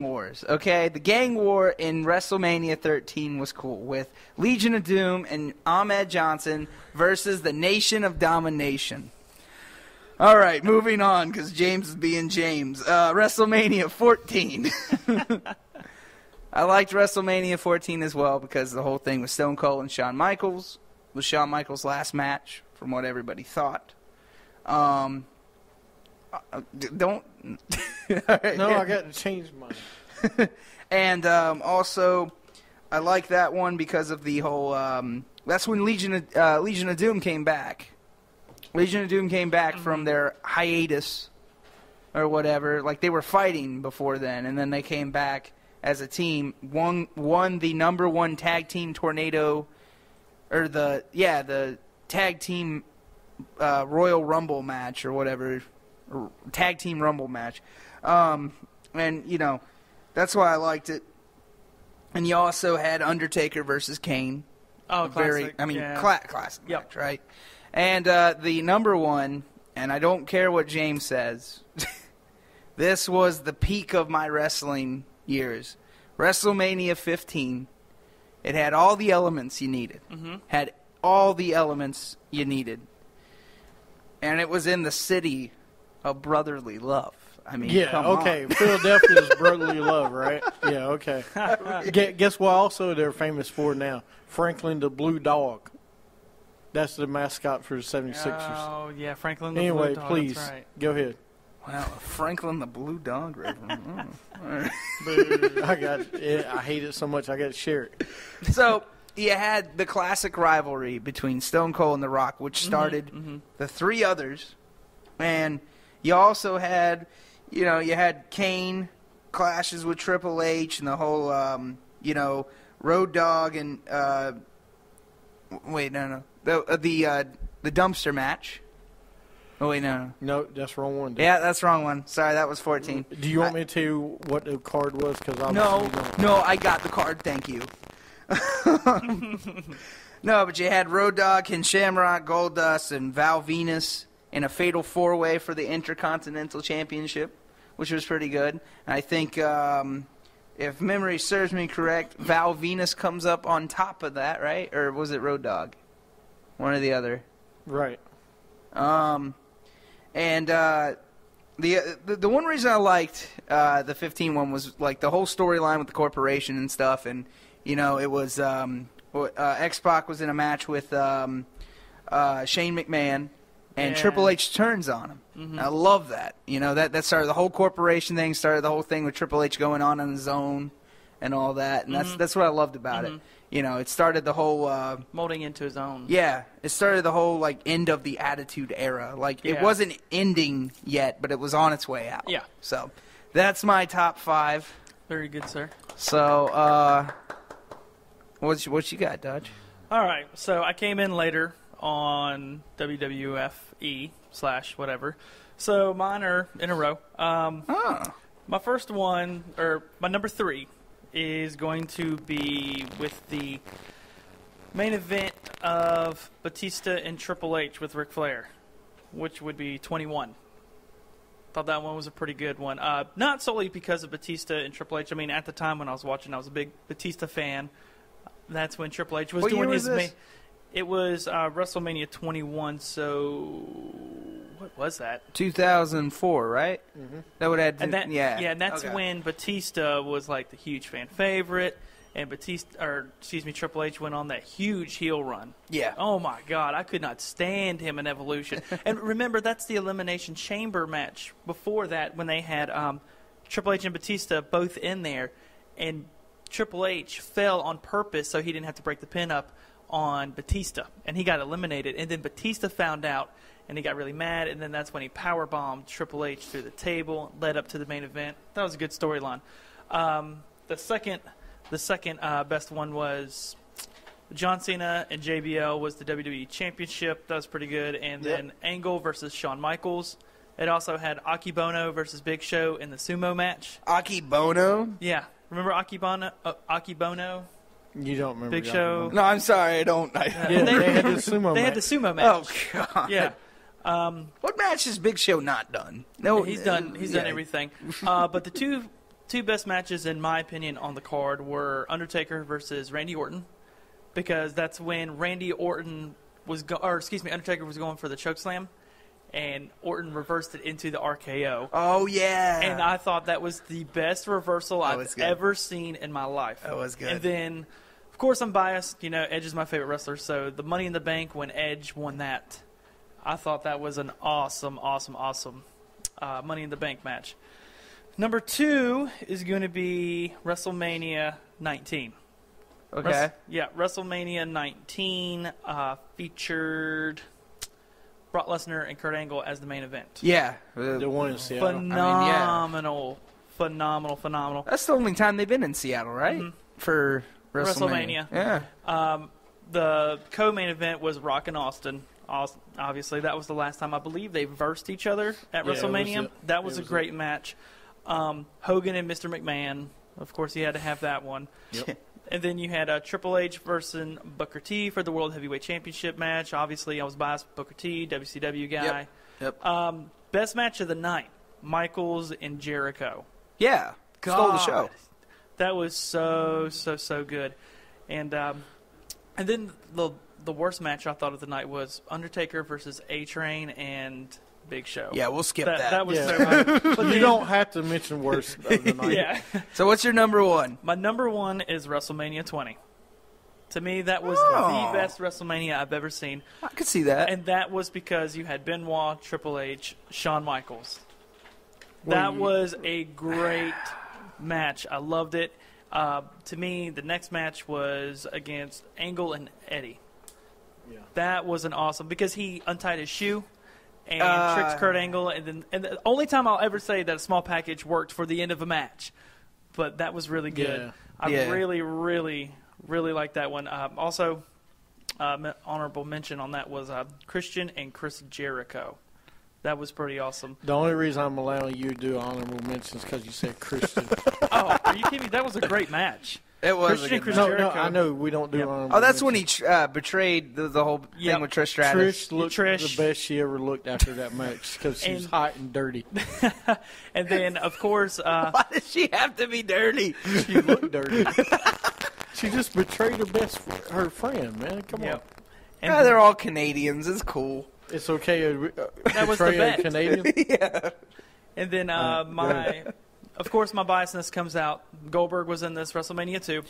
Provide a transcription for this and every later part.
wars, okay? The gang war in WrestleMania 13 was cool with Legion of Doom and Ahmed Johnson versus the Nation of Domination. All right, moving on because James is being James. WrestleMania 14. I liked WrestleMania 14 as well because the whole thing was Stone Cold and Shawn Michaels. It was Shawn Michaels' last match, from what everybody thought. Don't. Right. No, I got to change mine. And also, I like that one because of the whole. That's when Legion of Doom came back. Legion of Doom came back from their hiatus or whatever. Like, they were fighting before then, and then they came back as a team. Won the #1 tag team tornado, or the tag team Royal Rumble match or whatever, or tag team Rumble match. And, you know, that's why I liked it. And you also had Undertaker versus Kane. Oh, classic. Classic match, right? And the #1, and I don't care what James says, this was the peak of my wrestling years. WrestleMania 15. It had all the elements you needed. Mm-hmm. Had all the elements you needed. And it was in the city of brotherly love. I mean, come okay. on. Philadelphia's brotherly love, right? Yeah, okay. Guess what also they're famous for now? Franklin the Blue Dog. That's the mascot for the 76ers. Oh, yeah, Franklin the Anyway, Blue Dog, please, that's right. go ahead. Wow, Franklin the Blue Dog River. I hate it so much I got to share it. So you had the classic rivalry between Stone Cold and The Rock, which started the three others. And you also had, you had Kane clashes with Triple H and the whole, Road Dogg and, the dumpster match. Oh, wait, no. No, that's the wrong one. Yeah, that's the wrong one. Sorry, that was 14. Do you want me to tell you what the card was? No, I got the card, thank you. No, but you had Road Dogg, Ken Shamrock, Goldust, and Val Venus in a fatal four-way for the Intercontinental Championship, which was pretty good. And I think, if memory serves me correct, Val Venus comes up on top of that, right? Or was it Road Dogg? One or the other. Right. And the one reason I liked the 15 one was like the whole storyline with the corporation and stuff, and it was X-Pac was in a match with Shane McMahon, and Triple H turns on him. Mm-hmm. I love that. That started the whole corporation thing, started the whole thing with Triple H going on his own and all that, and that's what I loved about it. It started the whole molding into his own. Yeah, it started the whole end of the Attitude Era. It wasn't ending yet, but it was on its way out. Yeah. So that's my top 5. Very good, sir. So what you got, Dodge? All right. So I came in later on WWFE/whatever. So mine are in a row. My first one, or my number 3, is going to be with the main event of Batista and Triple H with Ric Flair, which would be 21. Thought that one was a pretty good one. Not solely because of Batista and Triple H. I mean, at the time when I was watching, I was a big Batista fan. That's when Triple H was doing his main. It was WrestleMania 21. So what was that? 2004, right? Mm-hmm. That would add. And that's when Batista was like the huge fan favorite, and Triple H went on that huge heel run. Yeah. Oh my God, I could not stand him in Evolution. And remember, that's the Elimination Chamber match before that when they had Triple H and Batista both in there, and Triple H fell on purpose so he didn't have to break the pin up on Batista, and he got eliminated. And then Batista found out, and he got really mad, and then that's when he powerbombed Triple H through the table, led up to the main event. That was a good storyline. The second best one was John Cena and JBL was the WWE Championship. That was pretty good. And then Angle versus Shawn Michaels. It also had Akibono versus Big Show in the sumo match. Akibono? Yeah. Remember Akibono? You don't remember Big Show? No, I'm sorry, I don't. They had the sumo match. They had the sumo match. Oh, God. Yeah. What match has Big Show not done? No, he's done everything. But the two two best matches, in my opinion, on the card were Undertaker versus Randy Orton, because that's when Randy Orton Undertaker was going for the chokeslam, and Orton reversed it into the RKO. Oh, yeah. And I thought that was the best reversal That I've was good. ever seen in my life. That was good. And then, of course, I'm biased. You know, Edge is my favorite wrestler, so the Money in the Bank when Edge won that, I thought that was an awesome Money in the Bank match. Number 2 is going to be WrestleMania 19. Okay. WrestleMania 19 featured Brock Lesnar and Kurt Angle as the main event. Yeah. The one in Seattle. Phenomenal. That's the only time they've been in Seattle, right? Mhm. For WrestleMania. Yeah. The co-main event was Rock and Austin. Obviously, that was the last time I believe they versed each other at WrestleMania. That was a great match. Hogan and Mr. McMahon. Of course, you had to have that one. Yep. And then you had Triple H versus Booker T for the World Heavyweight Championship match. Obviously, I was biased with Booker T, WCW guy. Yep. Best match of the night, Michaels and Jericho. Yeah. Stole the show. That was so good. And then the worst match I thought of the night was Undertaker versus A-Train and Big Show. Yeah, we'll skip that. That was so But But you then- don't have to mention worse of the night. Yeah. So what's your number 1? My number 1 is WrestleMania 20. To me, that was Oh. the best WrestleMania I've ever seen. I could see that. And that was because you had Benoit, Triple H, Shawn Michaels. That was a great match. I loved it. To me, the next match was against Angle and Eddie. Yeah. That was an awesome, because he untied his shoe and tricked Kurt Angle, and the only time I'll ever say that a small package worked for the end of a match. But that was really good. Yeah. I Yeah. really liked that one. Also, honorable mention on that was Christian and Chris Jericho. That was pretty awesome. The only reason I'm allowing you to do honorable mentions because you said Christian. Oh, are you kidding me? That was a great match. It was Christian a good Chris match. No, Jericho. I know we don't do Yep. honorable Oh, that's when he mentions. betrayed the whole Yep. thing with Trish Stratus. Trish looked Trish. the best she ever looked after that match because she was And- hot and dirty. And then, of course, Why does she have to be dirty? She looked dirty. She just betrayed her friend, man. Come on. and Yeah, they're all Canadians. It's cool. It's okay to That was the betray a bet. Canadian. Yeah. And then of course, my biasness comes out. Goldberg was in this WrestleMania 2.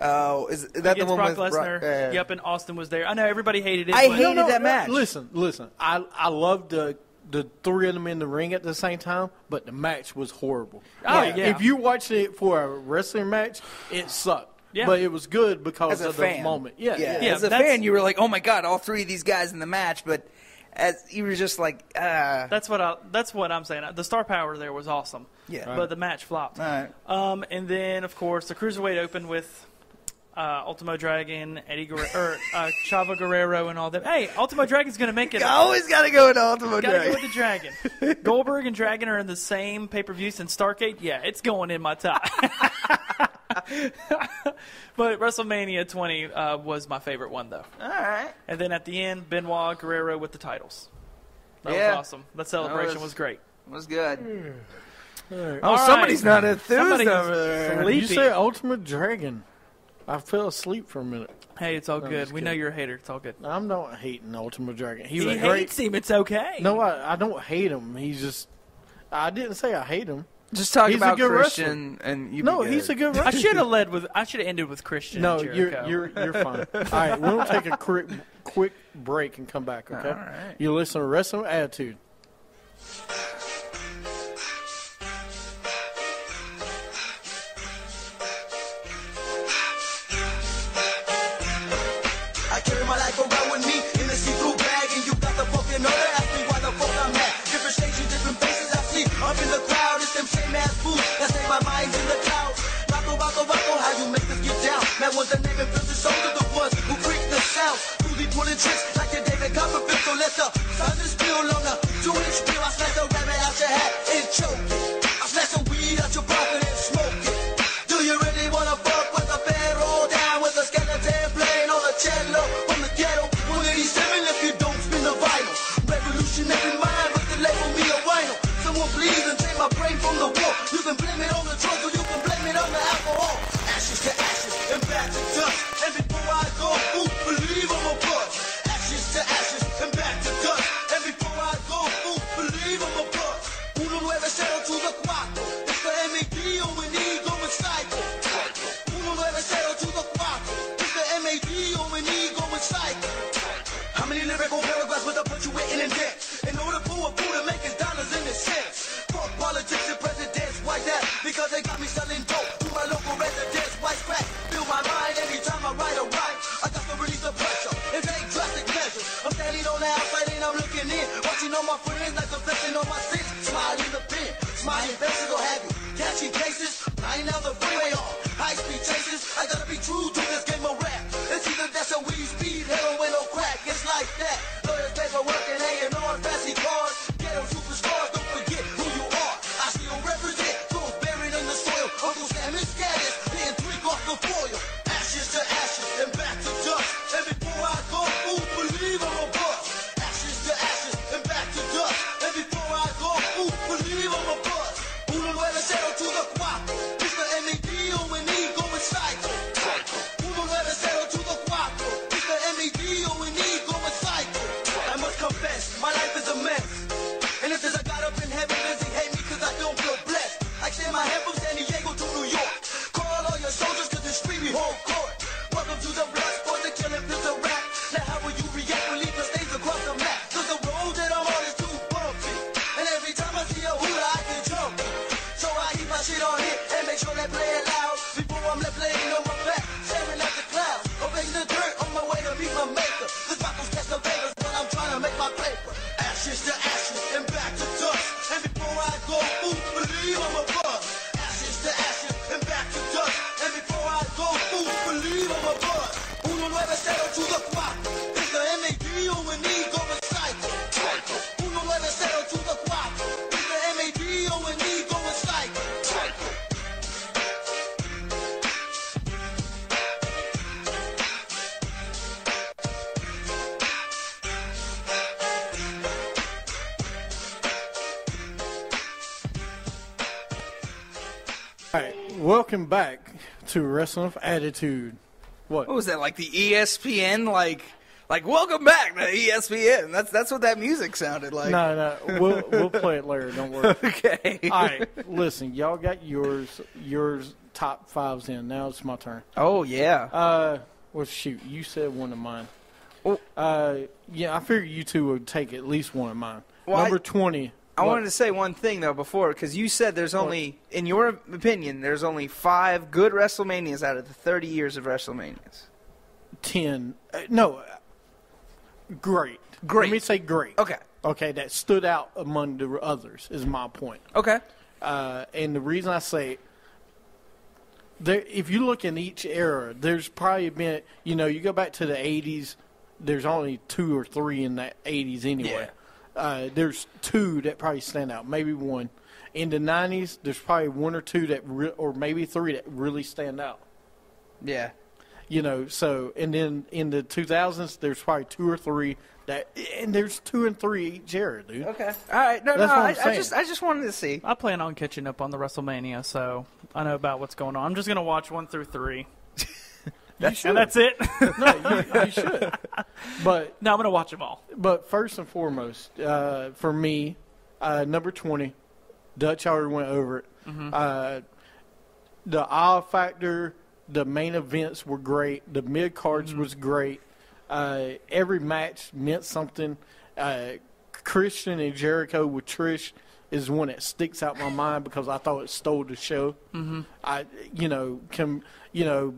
Oh, is that the Against one Brock with Lesnar. Brock? Yep, and Austin was there. I know everybody hated it. I but- hated that match. Listen. I loved the three of them in the ring at the same time, but the match was horrible. Oh, yeah. If you watched it for a wrestling match, it sucked. Yeah. But it was good because As a of fan. the moment. Yeah. Yeah, As a that's- fan, you were like, "Oh my god, all 3 of these guys in the match," but as you were just like, That's what I'm saying. The star power there was awesome. Yeah. But the match flopped. All right. And then, of course, the Cruiserweight opened with Ultimo Dragon, Chavo Guerrero, and all them. Hey, Ultimo Dragon's going to make it. You always got to go with Ultimo Gotta go Dragon. with the Dragon. Goldberg and Dragon are in the same pay-per-view since Starrcade. Yeah, it's going in my top. But WrestleMania 20 was my favorite one, though. All right. And then at the end, Benoit Guerrero with the titles. That Yeah. was awesome. That celebration was- was great. It was good. All right. Oh, All right. somebody's not enthused Somebody's over there. sleepy. You said Ultimate Dragon. I fell asleep for a minute. Hey, it's all No, good. just We know kidding. you're a hater. It's all good. I'm not hating Ultimate Dragon. He's He a great. hates him. It's okay. No, I don't hate him. He's just. I didn't say I hate him. Just talk He's a about good Christian, and you. No, he's a good I wrestler. should have led with. I should have ended with Christian. No, and Jericho. you're fine. All right, we'll take a quick break and come back. Okay. All right. You listen to Wrestling Attitude. I carry my life around with me in a see-through bag, and you got the fucking nerve to ask me why the fuck I'm mad. Different stations, different faces I see up in the crowd. It's them same ass fools that say my mind's in the clouds. Rocco, how you make us get down? Man, was the name and feel the soul of the ones who freak the sound. Truly pulling tricks like your David Copperfield. So let the sun just spill on the 2-inch spill. I smash the rabbit out your hat and choke it. I smash some weed out your pocket and smoke it. Do you really wanna fuck with a pharaoh down with a skeleton playing on a cello from the ghetto? 187 if you don't spin the vinyl. Revolutionary mind with the label me a rhino. Someone please and take my brain from the war. You can blame it on the drugs or you can Welcome back to Wrestling with Attitude. What? What was that, like the ESPN, like welcome back to ESPN? That's what that music sounded like. No, we'll play it later. Don't worry. Okay. All right, listen, y'all got yours top fives in. Now it's my turn. Oh yeah. Well, shoot, you said one of mine. Oh. Yeah, I figured you two would take at least one of mine. Well, Number 20. I wanted to say one thing though before, because you said there's only, in your opinion, there's only 5 good WrestleManias out of the 30 years of WrestleManias. 10. Great. Great. Let me say great. Okay. Okay, that stood out among the others is my point. Okay. And the reason I say, if you look in each era, there's probably been, you go back to the 80s, there's only 2 or 3 in the 80s anyway. There's 2 that probably stand out, maybe 1. In the 90s, there's probably 1 or 2 or maybe 3 that really stand out. Yeah. So, and then in the 2000s, there's probably 2 or 3 and there's 2 and 3 each era, dude. Okay. All right. No, That's what I'm I saying. just wanted to see. I plan on catching up on the WrestleMania, so I know about what's going on. I'm just going to watch 1 through 3. And that's it. No, you should. But No, I'm going to watch them all. But first and foremost, for me, number 20, Dutch already went over it. Mm-hmm. The awe factor, the main events were great. The mid cards Mm-hmm. was great. Every match meant something. Christian and Jericho with Trish is one that sticks out in my mind because I thought it stole the show. Mm-hmm.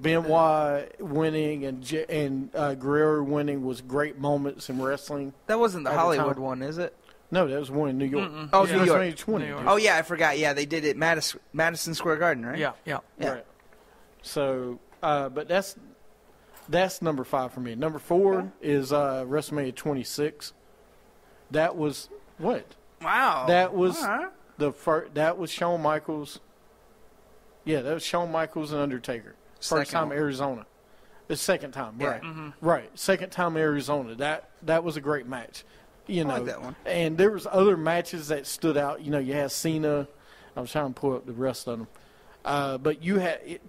Benoit winning and Guerrero winning was great moments in wrestling. That wasn't the At the Hollywood time. one, is it? No, that was one in New York. Oh, Yeah. New York. WrestleMania 20. New York. dude. Oh yeah, I forgot. Yeah, they did it at Madison Square Garden, right? Yeah. Yeah. Right. So, but that's number 5 for me. Number 4 is WrestleMania 26. That was what? Wow. That was All right. the first. That was Shawn Michaels. Yeah, that was Shawn Michaels and Undertaker. First Second time one. Arizona. The second time, Yeah. right? Mm-hmm. Right. Second time Arizona. That was a great match. I like that one. And there was other matches that stood out. You had Cena. I was trying to pull up the rest of them. But you had